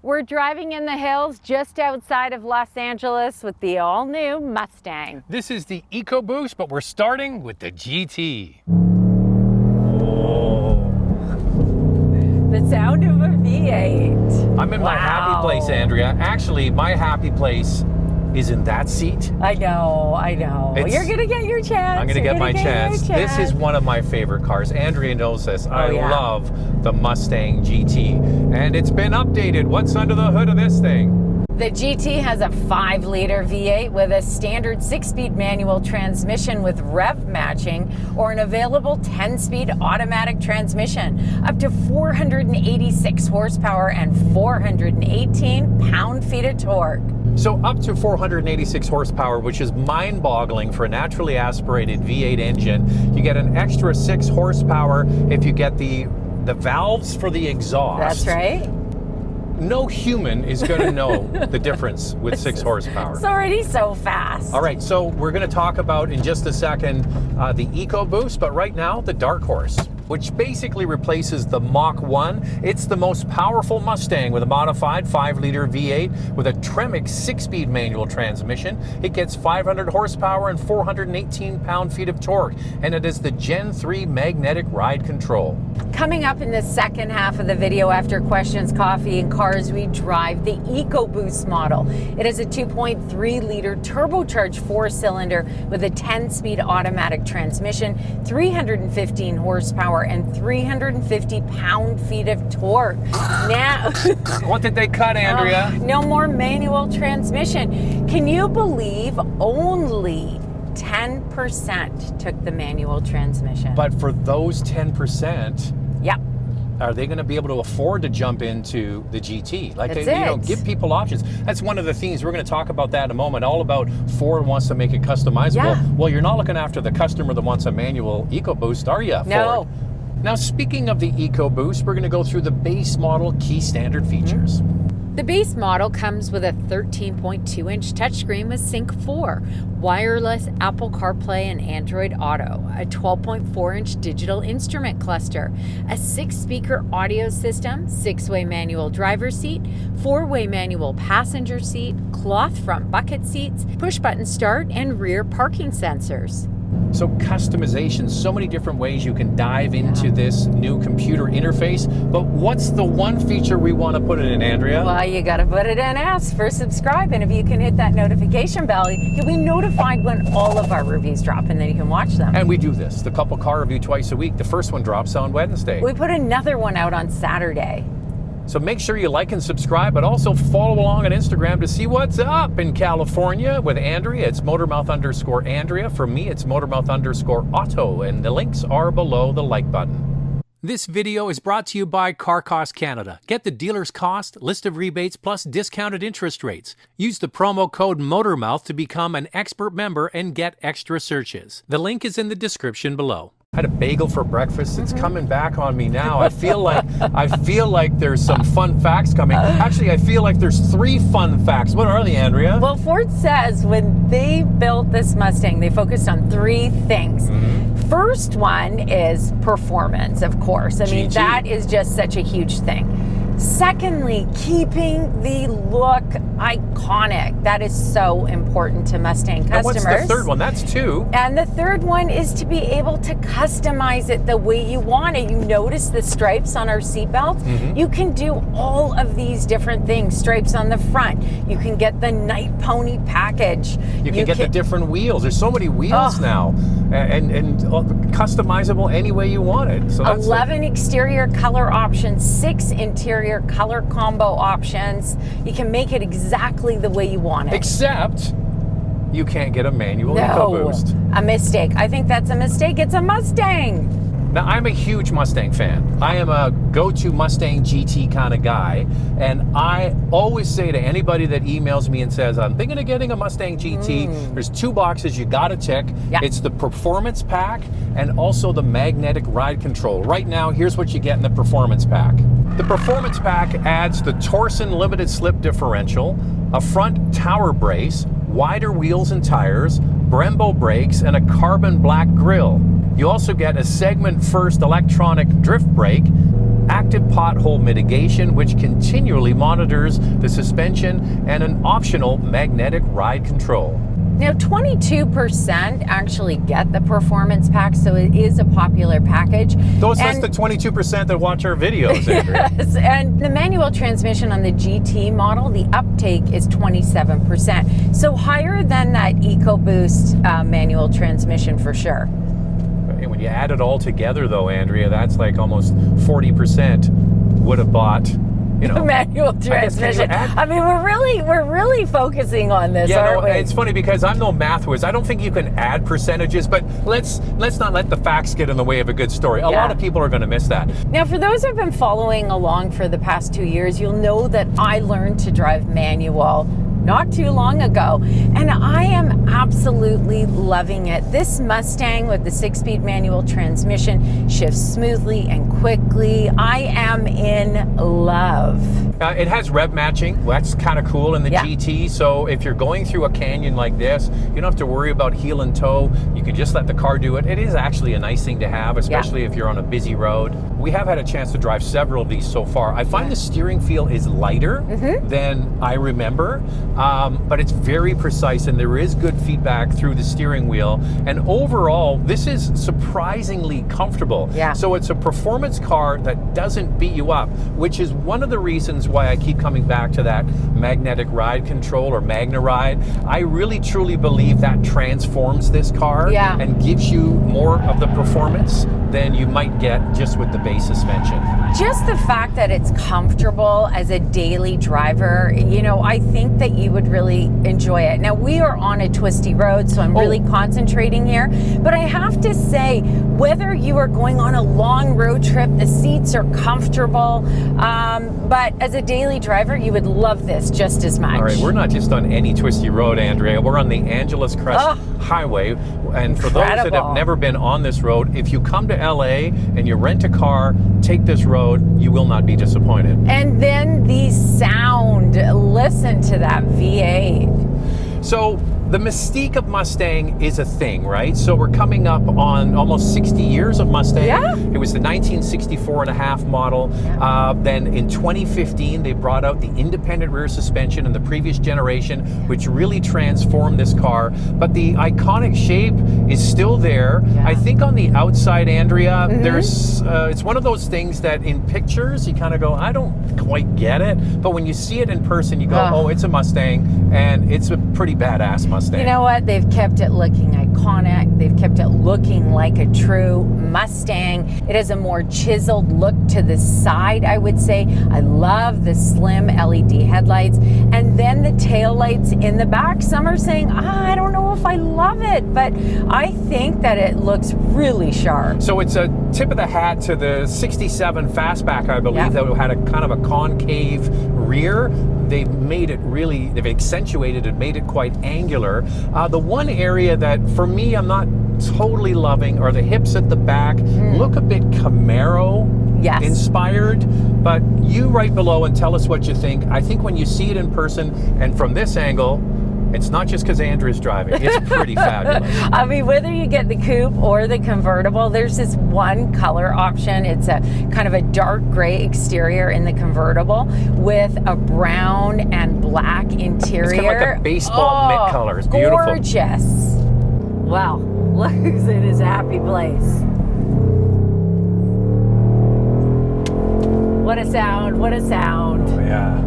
We're driving in the hills just outside of Los Angeles with the all-new Mustang. This is the EcoBoost, but we're starting with the GT. The sound of a V8. I'm in my happy place, Andrea. Actually, my happy place is in that seat. I know. You're gonna get your chance. I'm gonna get my chance. This is one of my favorite cars. Andrea knows this. I love the Mustang GT. And it's been updated. What's under the hood of this thing? The GT has a 5-liter V8 with a standard 6-speed manual transmission with rev matching or an available 10-speed automatic transmission, up to 486 horsepower and 418 pound-feet of torque. So up to 486 horsepower, which is mind-boggling for a naturally aspirated V8 engine. You get an extra 6 horsepower if you get the valves for the exhaust. That's right. No human is going to know the difference with 6 horsepower. It's already so fast. All right, so we're going to talk about in just a second the EcoBoost, but right now the Dark Horse, which basically replaces the Mach 1. It's the most powerful Mustang with a modified 5-liter V8 with a Tremec 6-speed manual transmission. It gets 500 horsepower and 418 pound-feet of torque, and it is the Gen 3 magnetic ride control. Coming up in the second half of the video after Questions, Coffee, and Cars, we drive the EcoBoost model. It is a 2.3-liter turbocharged 4-cylinder with a 10-speed automatic transmission, 315 horsepower, and 350 pound-feet of torque. Now, what did they cut, Andrea? No more manual transmission. Can you believe only 10% took the manual transmission? But for those 10%, yep. Are they going to be able to afford to jump into the GT? Like, give people options. That's one of the themes. We're going to talk about that in a moment. All about Ford wants to make it customizable. Yeah. Well, you're not looking after the customer that wants a manual EcoBoost, are you, No. Ford? Now, speaking of the EcoBoost, we're going to go through the base model key standard features. The base model comes with a 13.2-inch touchscreen with Sync 4, wireless Apple CarPlay and Android Auto, a 12.4-inch digital instrument cluster, a 6-speaker audio system, 6-way manual driver's seat, 4-way manual passenger seat, cloth front bucket seats, push-button start, and rear parking sensors. So customization, so many different ways you can dive into this new computer interface. But what's the one feature we want to put it in, Andrea? Well, you got to put it in ask for subscribe. And if you can hit that notification bell, you'll be notified when all of our reviews drop, and then you can watch them. And we do this, the couple car review twice a week. The first one drops on Wednesday. We put another one out on Saturday. So make sure you like and subscribe, but also follow along on Instagram to see what's up in California. With Andrea, it's Motormouth_Andrea. For me, it's Motormouth_Otto, and the links are below the like button. This video is brought to you by Car Cost Canada. Get the dealer's cost, list of rebates, plus discounted interest rates. Use the promo code Motormouth to become an expert member and get extra searches. The link is in the description below. I had a bagel for breakfast. It's coming back on me now. I feel like there's some fun facts coming. Actually, I feel like there's 3 fun facts. What are they, Andrea? Well, Ford says when they built this Mustang, they focused on 3 things. First one is performance, of course. I mean, that is just such a huge thing. Secondly, keeping the look iconic. That is so important to Mustang customers. And what's the third one? That's 2. And the third one is to be able to customize it the way you want it. You notice the stripes on our seatbelts? You can do all of these different things. Stripes on the front. You can get the Night Pony package. You can get the different wheels. There's so many wheels now. And customizable any way you want it. So that's 11 exterior color options, 6 interior color combo options. You can make it exactly the way you want it. Except you can't get a manual EcoBoost. A mistake. I think that's a mistake. It's a Mustang. Now, I'm a huge Mustang fan. I am a go-to Mustang GT kind of guy, and I always say to anybody that emails me and says, I'm thinking of getting a Mustang GT, there's 2 boxes you gotta tick. It's the performance pack and also the magnetic ride control. Right now, here's what you get in the performance pack. The performance pack adds the Torsen limited slip differential, a front tower brace, wider wheels and tires, Brembo brakes, and a carbon black grille. You also get a segment first electronic drift brake, active pothole mitigation, which continually monitors the suspension, and an optional magnetic ride control. Now, 22% actually get the performance pack, so it is a popular package. That's the 22% that watch our videos, Andrea. Yes, and the manual transmission on the GT model, the uptake is 27%. So higher than that EcoBoost manual transmission for sure. And when you add it all together, though, Andrea, that's like almost 40% would have bought, you know, manual transmission. I mean, we're really focusing on this, aren't we? It's funny because I'm no math whiz. I don't think you can add percentages, but let's not let the facts get in the way of a good story. A lot of people are going to miss that. Now, for those who've been following along for the past 2 years, you'll know that I learned to drive manual not too long ago, and I am absolutely loving it. This Mustang with the 6-speed manual transmission shifts smoothly and quickly. I am in love. It has rev matching. Well, that's kind of cool in the GT. So if you're going through a canyon like this, you don't have to worry about heel and toe. You can just let the car do it. It is actually a nice thing to have, especially if you're on a busy road. We have had a chance to drive several of these so far. I find the steering feel is lighter than I remember, but it's very precise and there is good feedback through the steering wheel. And overall, this is surprisingly comfortable. So it's a performance car that doesn't beat you up, which is one of the reasons why I keep coming back to that magnetic ride control or Magna Ride. I really truly believe that transforms this car and gives you more of the performance than you might get just with the base suspension. Just the fact that it's comfortable as a daily driver, you know, I think that you would really enjoy it. Now, we are on a twisty road, so I'm really concentrating here, but I have to say, whether you are going on a long road trip, the seats are comfortable, but as a daily driver, you would love this just as much. All right, we're not just on any twisty road, Andrea. We're on the Angeles Crest Highway, and for those that have never been on this road, if you come to LA and you rent a car, take this road, you will not be disappointed. And then the sound, listen to that V8. So the mystique of Mustang is a thing, right? So we're coming up on almost 60 years of Mustang. It was the 1964 and a half model. Then in 2015, they brought out the independent rear suspension in the previous generation, which really transformed this car. But the iconic shape is still there. I think on the outside, Andrea, there's it's one of those things that in pictures, you kind of go, I don't quite get it. But when you see it in person, you go, oh, it's a Mustang, and it's a pretty badass Mustang. You know what? They've kept it looking iconic. They've kept it looking like a true Mustang. It has a more chiseled look to the side, I would say. I love the slim LED headlights. And then the taillights in the back. Some are saying, I don't know if I love it, but I think that it looks really sharp. So it's a tip of the hat to the 67 Fastback, I believe, that had a kind of a concave rear. They've made it really, they've accentuated and made it quite angular. The one area that for me I'm not totally loving are the hips at the back. Look a bit Camaro inspired, but you write below and tell us what you think. I think when you see it in person and from this angle, it's not just because Andrea's driving. It's pretty fabulous. I mean, whether you get the coupe or the convertible, there's this one color option. It's a kind of a dark gray exterior in the convertible with a brown and black interior. It's kind of like a baseball mitt color. It's beautiful. Gorgeous. Wow, look who's in his happy place. What a sound, what a sound. Oh, yeah.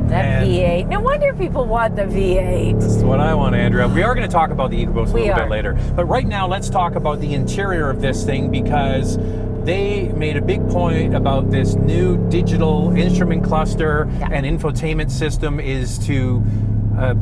That V8. No wonder people want the V8. This is what I want, Andrea. We are going to talk about the EcoBoost a little bit later. But right now, let's talk about the interior of this thing, because they made a big point about this new digital instrument cluster and infotainment system is to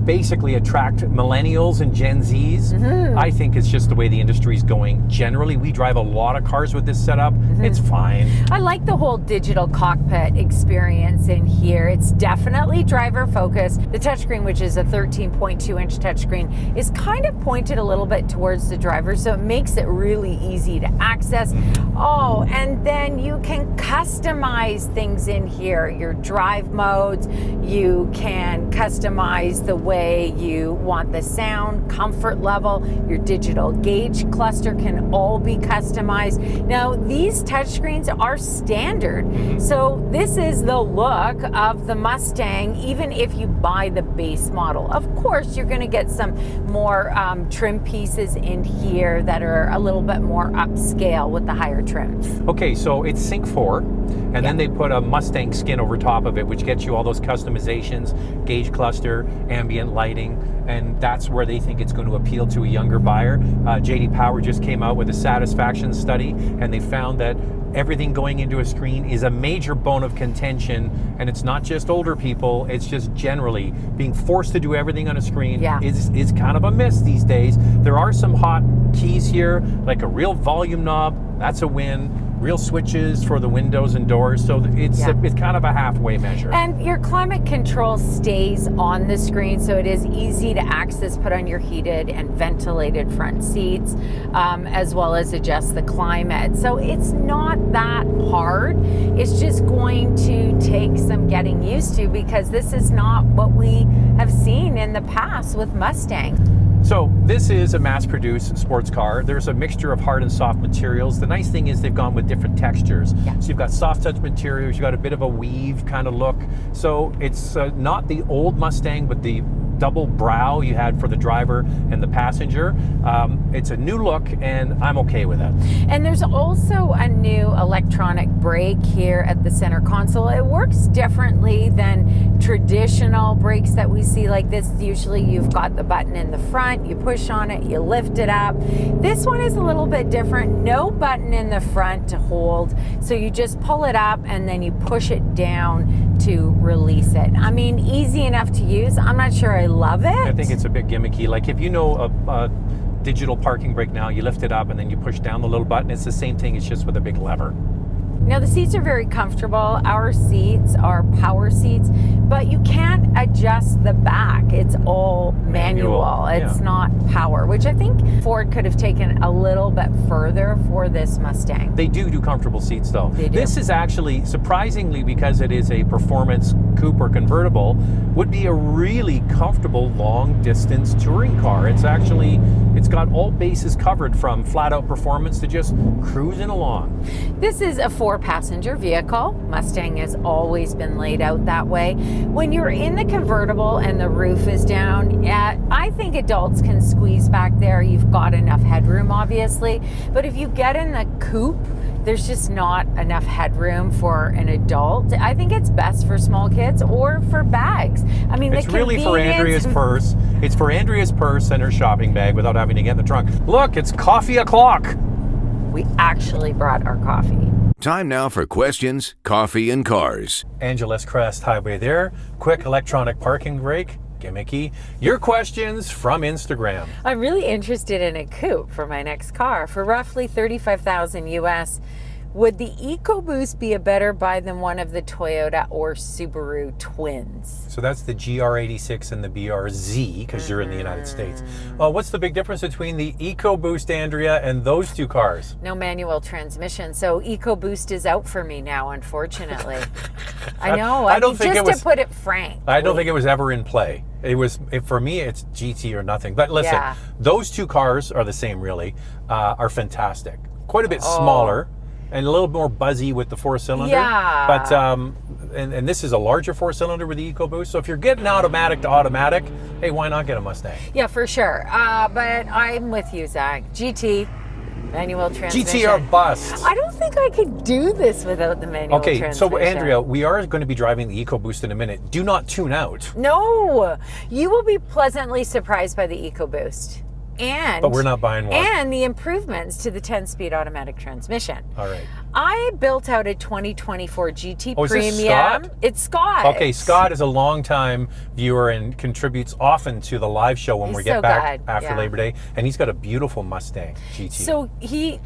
basically attract millennials and Gen Zs. I think it's just the way the industry is going. Generally, we drive a lot of cars with this setup. It's fine. I like the whole digital cockpit experience in here. It's definitely driver focused. The touchscreen, which is a 13.2-inch touchscreen, is kind of pointed a little bit towards the driver, so it makes it really easy to access. Oh, and then you can customize things in here. Your drive modes, you can customize the way you want the sound, comfort level, your digital gauge cluster can all be customized. Now, these touchscreens are standard. So this is the look of the Mustang, even if you buy the base model. Of course, you're going to get some more trim pieces in here that are a little bit more upscale with the higher trims. Okay, so it's Sync 4, and then they put a Mustang skin over top of it, which gets you all those customizations, gauge cluster, ambient lighting, and that's where they think it's going to appeal to a younger buyer. JD Power just came out with a satisfaction study, and they found that everything going into a screen is a major bone of contention, and it's not just older people, it's just generally being forced to do everything on a screen is kind of a miss these days. There are some hot keys here, like a real volume knob, that's a win. Real switches for the windows and doors, so it's kind of a halfway measure. And your climate control stays on the screen, so it is easy to access, put on your heated and ventilated front seats, as well as adjust the climate. So it's not that hard. It's just going to take some getting used to, because this is not what we have seen in the past with Mustangs. So this is a mass-produced sports car. There's a mixture of hard and soft materials. The nice thing is they've gone with different textures. So you've got soft touch materials, you've got a bit of a weave kind of look. So it's not the old Mustang, but the double brow you had for the driver and the passenger. It's a new look, and I'm okay with it. And there's also a new electronic brake here at the center console. It works differently than traditional brakes that we see like this. Usually you've got the button in the front, you push on it, you lift it up. This one is a little bit different. No button in the front to hold, so you just pull it up and then you push it down to release it. I mean, easy enough to use. I'm not sure I love it. I think it's a bit gimmicky. Like if you know a digital parking brake now, you lift it up and then you push down the little button. It's the same thing, it's just with a big lever. Now the seats are very comfortable. Our seats are power seats, but you can't adjust the back. It's all manual. It's not power, which I think Ford could have taken a little bit further for this Mustang. They do comfortable seats though. They do. This is actually, surprisingly, because it is a performance coupe or convertible, would be a really comfortable long distance touring car. It's got all bases covered, from flat out performance to just cruising along. This is a 4-passenger vehicle. Mustang has always been laid out that way. When you're in the convertible and the roof is down, I think adults can squeeze back there. You've got enough headroom, obviously. But if you get in the coupe, there's just not enough headroom for an adult. I think it's best for small kids or for bags. I mean, it's really for Andrea's purse. It's for Andrea's purse and her shopping bag without having to get in the trunk. Look, it's coffee o'clock. We actually brought our coffee. Time now for questions, coffee, and cars. Angeles Crest Highway there. Quick electronic parking brake. Gimmicky. Your questions from Instagram. I'm really interested in a coupe for my next car for roughly $35,000 US. Would the EcoBoost be a better buy than one of the Toyota or Subaru twins? So that's the GR86 and the BRZ, because you're in the United States. What's the big difference between the EcoBoost, Andrea, and those two cars? No manual transmission, so EcoBoost is out for me now, unfortunately. I know. I don't think it was, to put it frank. I don't think it was ever in play. For me, it's GT or nothing. But listen, those two cars are the same, really. Are fantastic. Quite a bit smaller. And a little more buzzy with the 4-cylinder. Yeah. But, and this is a larger 4-cylinder with the EcoBoost. So if you're getting automatic to automatic, hey, why not get a Mustang? Yeah, for sure. But I'm with you, Zach. GT, manual transmission. GT or bust. I don't think I could do this without the manual transmission. So Andrea, we are going to be driving the EcoBoost in a minute. Do not tune out. No. You will be pleasantly surprised by the EcoBoost. But we're not buying one. And the improvements to the 10-speed automatic transmission. All right. I built out a 2024 GT Premium. Is this Scott? It's Scott. Okay, Scott is a longtime viewer and contributes often to the live show when we get back after Labor Day. And he's got a beautiful Mustang GT. So he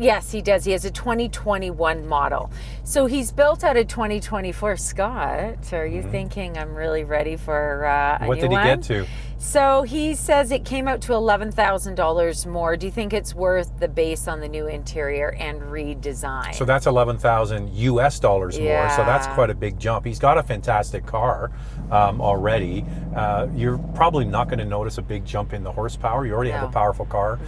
does. He has a 2021 model. So he's built out a 2024. Scott, are you thinking I'm really ready for a new one? What did he get to? So he says it came out to $11,000 more. Do you think it's worth the base on the new interior and redesign? So that's $11,000 11,000 US dollars more. So that's Yeah. quite a big jump. He's got a fantastic car already. You're probably not going to notice a big jump in the horsepower. You already have a powerful car.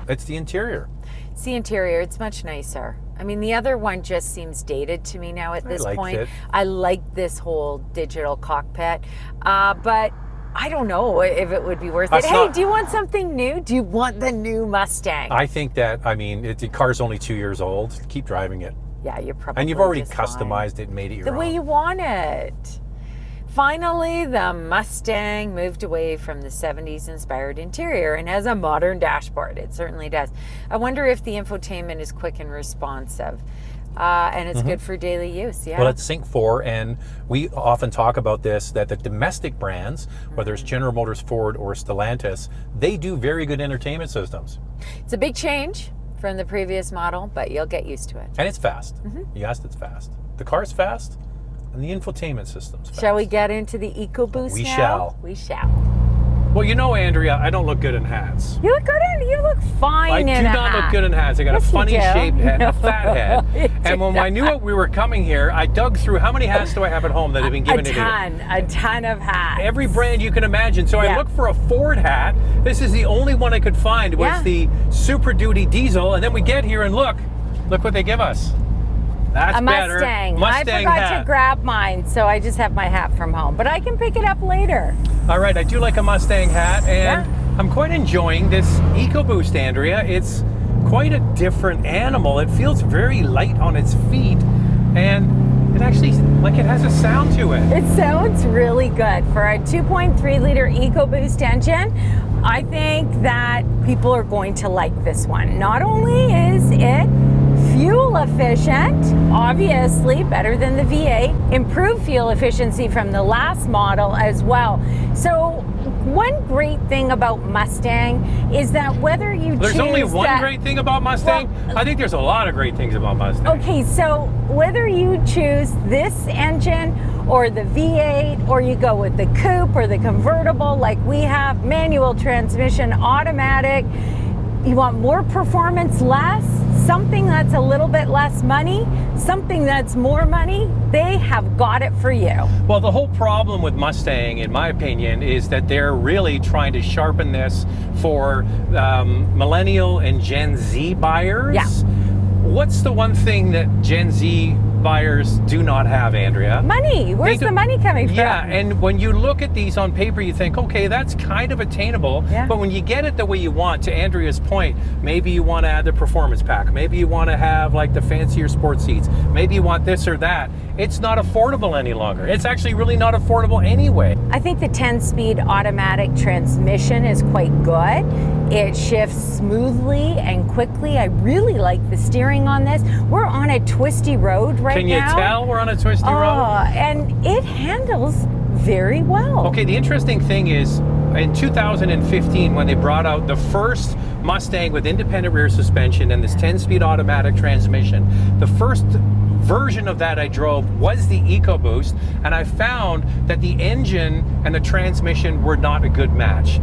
It's the interior. It's the interior. It's much nicer. I mean, the other one just seems dated to me now at this point. it. I like this whole digital cockpit, but I don't know if it would be worth it. Hey, do you want something new? Do you want the new Mustang? I think that, I mean, the car's only 2 years old. Keep driving it. Yeah, you're probably And you've already just customized fine. it, made it your The own. way you want it. Finally, the Mustang moved away from the 70s inspired interior and has a modern dashboard. It certainly does. I wonder if the infotainment is quick and responsive. And it's good for daily use, yeah. Well, it's Sync 4, and we often talk about this, that the domestic brands, whether it's General Motors, Ford, or Stellantis, they do very good entertainment systems. It's a big change from the previous model, but you'll get used to it. And it's fast. Yes, it's fast. The car's fast, and the infotainment system's fast. Shall we get into the EcoBoost We now? shall. We shall. Well, you know, Andrea, I don't look good in hats. You look good in, you look fine I in do a not hat. look good in hats. I got Yes, a you funny do. shaped head, No. a fat head. You And when I knew we were coming here, I dug through how many hats do I have at home that have been given to me? A ton of hats. Every brand you can imagine. So I looked for a Ford hat. This is the only one I could find. Was the Super Duty diesel. And then we get here and look what they give us. That's a better. Mustang. Mustang I forgot hat. to grab mine, so I just have my hat from home. But I can pick it up later. All right, I do like a Mustang hat, and I'm quite enjoying this EcoBoost, Andrea. It's quite a different animal. It feels very light on its feet, and it actually, like, it has a sound to it. It sounds really good. For a 2.3 liter EcoBoost engine, I think that people are going to like this one. Not only is it fuel efficient, obviously better than the V8, improved fuel efficiency from the last model as well. So one great thing about Mustang is that whether you choose There's only one great thing about Mustang? Well, I think there's a lot of great things about Mustang. okay, so whether you choose this engine or the V8, or you go with the coupe or the convertible like we have, manual transmission, automatic, you want more performance, less, something that's a little bit less money, something that's more money, they have got it for you. Well, the whole problem with Mustang, in my opinion, is that they're really trying to sharpen this for millennial and Gen Z buyers. Yeah. What's the one thing that Gen Z buyers do not have, Andrea? Money. Where's the money coming from? Yeah, and when you look at these on paper, you think, okay, that's kind of attainable. Yeah. But when you get it the way you want, to Andrea's point, maybe you want to add the performance pack. Maybe you want to have like the fancier sports seats. Maybe you want this or that. It's not affordable any longer. It's actually really not affordable anyway. I think the 10-speed automatic transmission is quite good. It shifts smoothly and quickly. I really like the steering on this. We're on a twisty road right now. Can you tell we're on a twisty road? And it handles very well. Okay, the interesting thing is, in 2015, when they brought out the first Mustang with independent rear suspension and this 10-speed automatic transmission, the first version of that I drove was the EcoBoost, and I found that the engine and the transmission were not a good match.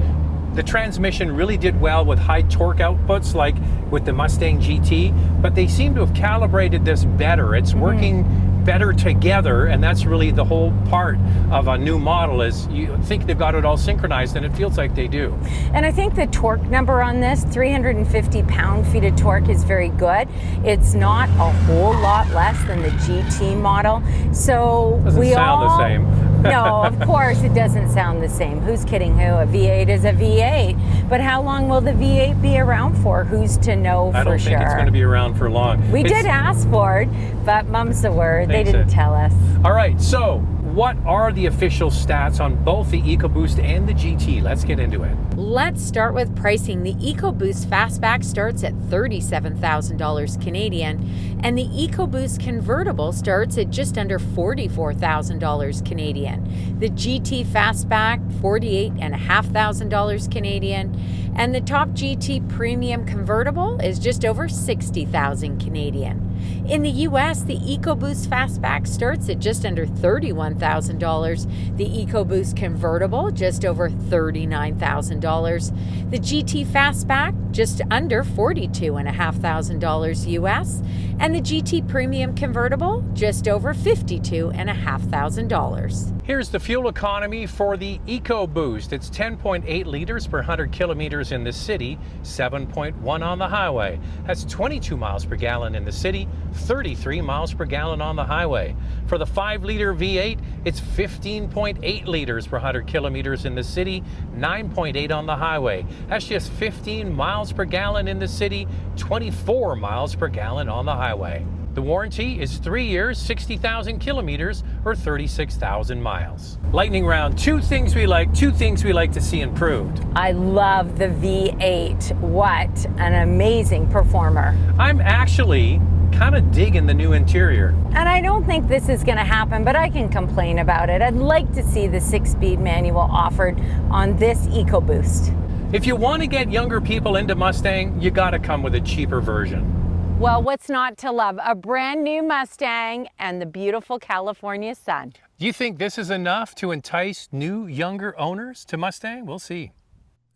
The transmission really did well with high torque outputs like with the Mustang GT, but they seem to have calibrated this better. It's working better together, and that's really the whole part of a new model, is you think they've got it all synchronized, and it feels like they do. And I think the torque number on this, 350 pound-feet of torque, is very good. It's not a whole lot less than the GT model. So Doesn't sound the same. No, of course it doesn't sound the same. Who's kidding who? A V8 is a V8. But how long will the V8 be around for? Who's to know for sure? I don't think it's going to be around for long. We did ask Ford, but mum's the word. They didn't tell us. All right, so what are the official stats on both the EcoBoost and the GT? Let's get into it. Let's start with pricing. The EcoBoost Fastback starts at $37,000 Canadian, and the EcoBoost Convertible starts at just under $44,000 Canadian. The GT Fastback, $48,500 Canadian, and the top GT Premium Convertible is just over $60,000 Canadian. In the US, the EcoBoost Fastback starts at just under $31,000, the EcoBoost Convertible just over $39,000, the GT Fastback just under $42,500 US, and the GT Premium Convertible just over $52,500. Here's the fuel economy for the EcoBoost. It's 10.8 liters per 100 kilometers in the city, 7.1 on the highway. That's 22 miles per gallon in the city, 33 miles per gallon on the highway. For the 5-liter V8, it's 15.8 liters per 100 kilometers in the city, 9.8 on the highway. That's just 15 miles per gallon in the city, 24 miles per gallon on the highway. The warranty is 3 years, 60,000 kilometers, or 36,000 miles. Lightning round, two things we like to see improved. I love the V8. What an amazing performer. I'm actually kind of digging the new interior. And I don't think this is going to happen, but I can complain about it. I'd like to see the 6-speed manual offered on this EcoBoost. If you want to get younger people into Mustang, you got to come with a cheaper version. Well, what's not to love? A brand new Mustang and the beautiful California sun. Do you think this is enough to entice new, younger owners to Mustang? We'll see.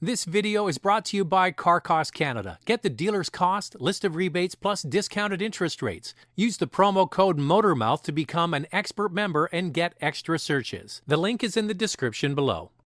This video is brought to you by Car Cost Canada. Get the dealer's cost, list of rebates, plus discounted interest rates. Use the promo code Motormouth to become an expert member and get extra searches. The link is in the description below.